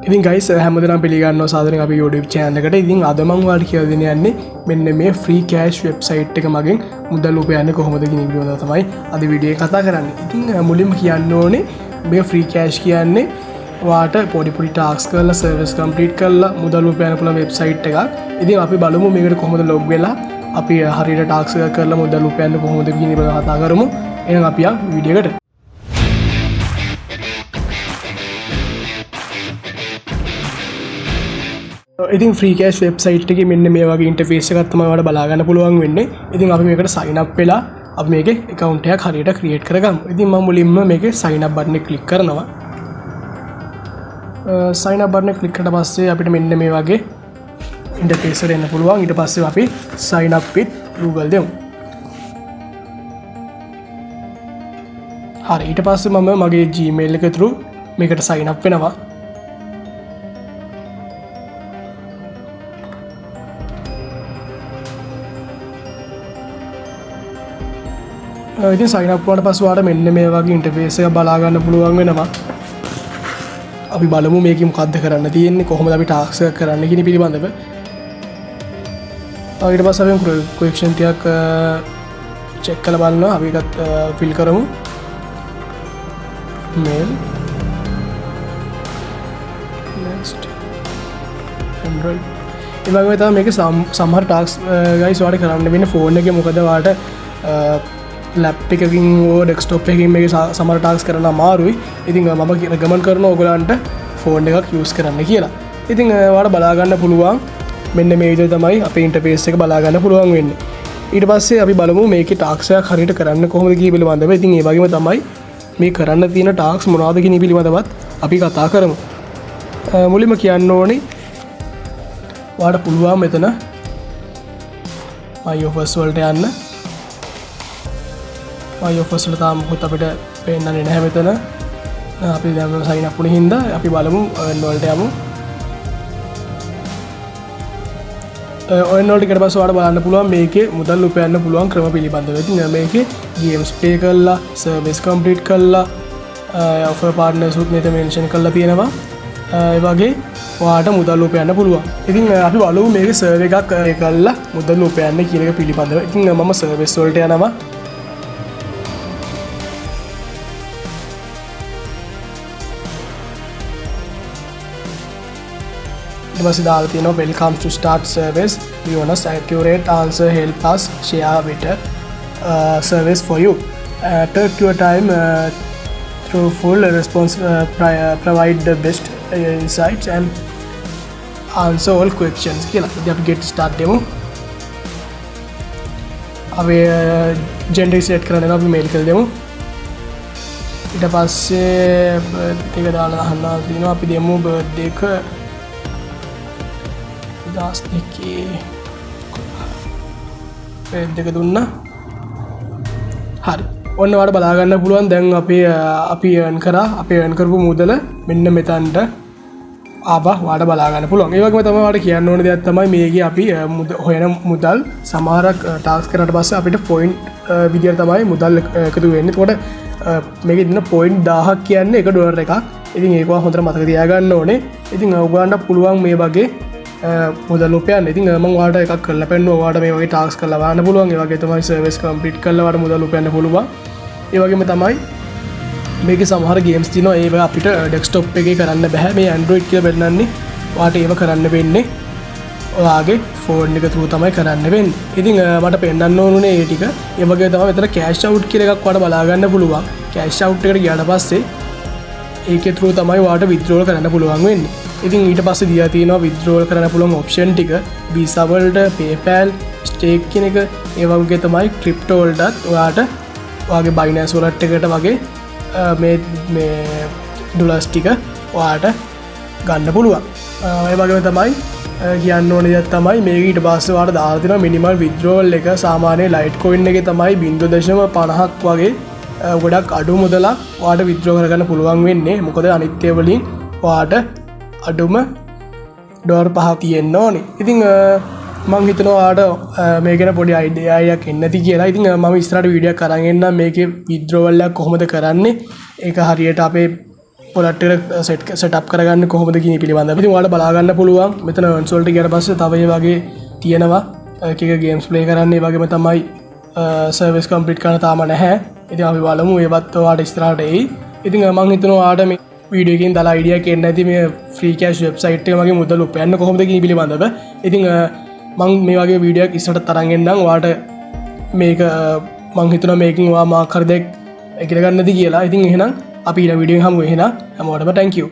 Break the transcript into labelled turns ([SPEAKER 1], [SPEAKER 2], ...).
[SPEAKER 1] ඉතින් ගයිස් හැමදෙනාම පිළිගන්නවා සාදරයෙන් අපි YouTube channel එකට. ඉතින් අද මම ඔයාලට කියලා දෙන්න යන්නේ මෙන්න මේ free cash website එක මගෙන් මුදල් උපයන්නේ කොහොමද කියන විදිය තමයි අද වීඩියෝ එකේ කතා කරන්නේ. ඉතින් මුලින්ම කියන්න ඕනේ මේ free cash කියන්නේ ඔයාට පොඩි tasks කරලා service complete කරලා මුදල් උපයන්න පුළුවන් website එකක්. ඉතින් අපි බලමු මේකට කොහොමද log වෙලා අපි හරියට tasks එක කරලා මුදල් උපයන්න කොහොමද කියන එක කතා කරමු. එහෙනම් අපි ආ වීඩියෝ එකට. ඉතින් free cash website එකේ මෙන්න මේ වගේ interface එකක් තමයි ඔයාලට බලා ගන්න පුළුවන් වෙන්නේ. ඉතින් අපි මේකට sign up වෙලා අපි මේකේ account එකක් හරියට create කරගමු. ඉතින් මම මුලින්ම මේකේ sign up button එක click කරනවා. sign up button එක click කරලා පස්සේ අපිට මෙන්න මේ වගේ interface එකට එන්න පුළුවන්. ඊට පස්සේ අපි sign up with Google දෙමු. හරි ඊට පස්සේ මම මගේ Gmail එක through මේකට sign up වෙනවා. ඉතින් sign up වුණාට පස්සේ ඔයාලට මෙන්න මේ වගේ interface එකක් බලා ගන්න පුළුවන් වෙනවා. අපි බලමු මේකේ මොකද්ද කරන්න තියෙන්නේ කොහොමද අපි tasks එක කරන්න කියන පිළිබඳව. ඊට පස්සේ අපි question ටිකක් check කරලා බලනවා. අපි ඒකත් fill කරමු. mail next Android ඒ වගේ තමයි මේකේ සමහර tasks guys ඔයාලට කරන්න වෙන්නේ phone එකේ. මොකද ඔයාලට ලැප් එකකින් හෝ ඩෙස්ක්ටොප් එකකින් මේක සමහර ටාස්ක් කරන්න අමාරුයි. ඉතින් මම රෙකමන්ඩ් කරනවා ඔයගලන්ට ෆෝන් එකක් යූස් කරන්න කියලා. ඉතින් ඔයාලට බලා ගන්න පුළුවන් මෙන්න මේ විදිහට තමයි අපේ ඉන්ටර්ෆේස් එක බලා ගන්න පුළුවන් වෙන්නේ. ඊට පස්සේ අපි බලමු මේකේ ටාස්ක් එකක් හරියට කරන්න කොහොමද කියන පිළිබඳව. ඉතින් ඒ වගේම තමයි මේ කරන්න තියෙන ටාස්ක් මොනවද කියන පිළිබඳවත් අපි කතා කරමු. මුලින්ම කියන්න ඕනේ ඔයාලට පුළුවන් මෙතන my offers වලට යන්න. my offers වල තාම මොකද අපිට පේන්නන්නේ නැහැ මෙතන. අපි දැන් sign up වුණේ හින්දා අපි බලමු earn වලට යමු. earn වලට ඊට පස්සේ ඔයාලට බලන්න පුළුවන් මේකේ මුදල් උපයන්න පුළුවන් ක්‍රම පිළිබඳව. ඉතින් මේකේ games pay කරලා service complete කරලා offer partners උත් මෙතන mention කරලා තියෙනවා. ඒ වගේ ඔයාලට මුදල් උපයන්න පුළුවන්. ඉතින් අපි බලමු මේකේ server එකක් කරලා මුදල් උපයන්න කියන එක පිළිබඳව. ඉතින් මම service වලට යනවා. ඊපස්සේ දාලා තියෙනවා welcome to start service, we want to accurate answer, help us share better service for you, take your time through full response, provide the best insights and answer all questions කියලා. ඉතින් අපි get start දෙමු. අපි gender select කරන්න අපි mail කරලා දෙමු. ඊට පස්සේ birthday එක දාලා අහන්න තියෙනවා. අපි දෙමු birthday එක දස් දෙකේ දෙක දුන්නා. හරි ඔන්න ඔයාලට බලා ගන්න පුළුවන් දැන් අපි earn කරා. අපි earn කරපු මුදල මෙන්න මෙතනට ආවා ඔයාලට බලා ගන්න පුළුවන්. ඒ වගේම තමයි ඔයාලට කියන්න ඕන දෙයක් තමයි මේකේ අපි හොයන මුදල් සමහරක් ටාස්ක් කරාට පස්සේ අපිට point විදියට තමයි මුදල් එකතු වෙන්නේ. එතකොට මේකේ දෙන point 1000ක් කියන්නේ $1 එකක්. ඉතින් ඒක හොඳට මතක තියාගන්න ඕනේ. ඉතින් ඔයගොල්ලන්ට පුළුවන් මේ වගේ මුදල් උපයන්න. ඉතින් මම ඔයාලට එකක් කරලා පෙන්නනවා. ඔයාලට මේ වගේ ටාස්ක් කරලා බලන්න පුළුවන්. ඒ වගේ තමයි සර්විස් කම්ප්ලීට් කරලා ඔයාලට මුදල් උපයන්න පුළුවන්. ඒ වගේම තමයි මේකේ සමහර ගේම්ස් තියෙනවා. ඒක අපිට ඩෙස්ක්ටොප් එකේ කරන්න බෑ. මේ Android කියලා බෙන්නන්නේ ඔයාලට ඒව කරන්න වෙන්නේ ඔයාගේ ෆෝන් එක through තමයි කරන්න වෙන්නේ. ඉතින් මට පෙන්නන්න ඕනුනේ ඒ ටික. ඒ වගේ තමයි මෙතන cash out කියලා එකක් ඔයාලට බලා ගන්න පුළුවන්. cash out එකට ගියාට පස්සේ ඒකේ through තමයි ඔයාලට withdrawal කරන්න පුළුවන් වෙන්නේ. ඉතින් ඊට පස්සේ දියා තියෙනවා withdrawal කරන්න පුළුවන් option ටික Visa වලට PayPal stake කියන එක. ඒ වගේ තමයි crypto වලටත් ඔයාට ඔයාගේ Binance wallet එකට වගේ මේ dollars ටික ඔයාට ගන්න පුළුවන්. ඒ වගේම තමයි කියන්න ඕනේ දෙයක් තමයි මේක ඊට පස්සේ ඔයාට දාලා තියෙනවා minimal withdrawal එක. සාමාන්‍ය Litecoin එකේ තමයි 0.50ක් වගේ ගොඩක් අඩු මුදලක් ඔයාට withdraw කරගන්න පුළුවන් වෙන්නේ. මොකද අනිත් ඒවා වලින් ඔයාට අඩුම ඩොලර් 5ක් තියෙන්න ඕනේ. ඉතින් මම හිතනවා ඔයාලට මේ ගැන පොඩි අයිඩියා එකක් එන්න ඇති කියලා. ඉතින් මම ඉස්සරහට වීඩියෝ එකක් අරන් එන්නම් මේකේ withdrawal එක කොහොමද කරන්නේ. ඒක හරියට අපේ පොලට් සෙටප් කරගන්න කොහොමද කියන පිළිබඳව. ඉතින් ඔයාලට බලා ගන්න පුළුවන් මෙතන කන්සෝල් එක ගියට පස්සේ තව ඒ වගේ තියෙනවා එක ගේම්ස් ප්ලේ කරන්න. ඒ වගේම තමයි සර්විස් කම්ප්ලීට් කරන්න තාම නැහැ. ඉතින් අපි බලමු ඒවත් ඔයාලට ඉස්සරහට එයි. ඉතින් මම හිතනවා ඔයාලට මේ වීඩියෝ එකෙන් දාලා අයිඩියා එක එන්න ඇති මේ ෆ්‍රී කෑෂ් වෙබ්සයිට් එක මගේ මුදල් උපයන්න කොහොමද කියන පිළිබඳව. ඉතින් මම මේ වගේ වීඩියෝ එකක් ඉස්සරහට තරන් එන්නම්. ඔයාලට මේක මං හිතනවා මේකෙන් ඔයා මාක් හරි දෙයක් ඉගෙන ගන්නද කියලා. ඉතින් එහෙනම් අපි ඊළඟ වීඩියෝ එකෙන් හමු. එහෙනම් හැමෝටම thank you.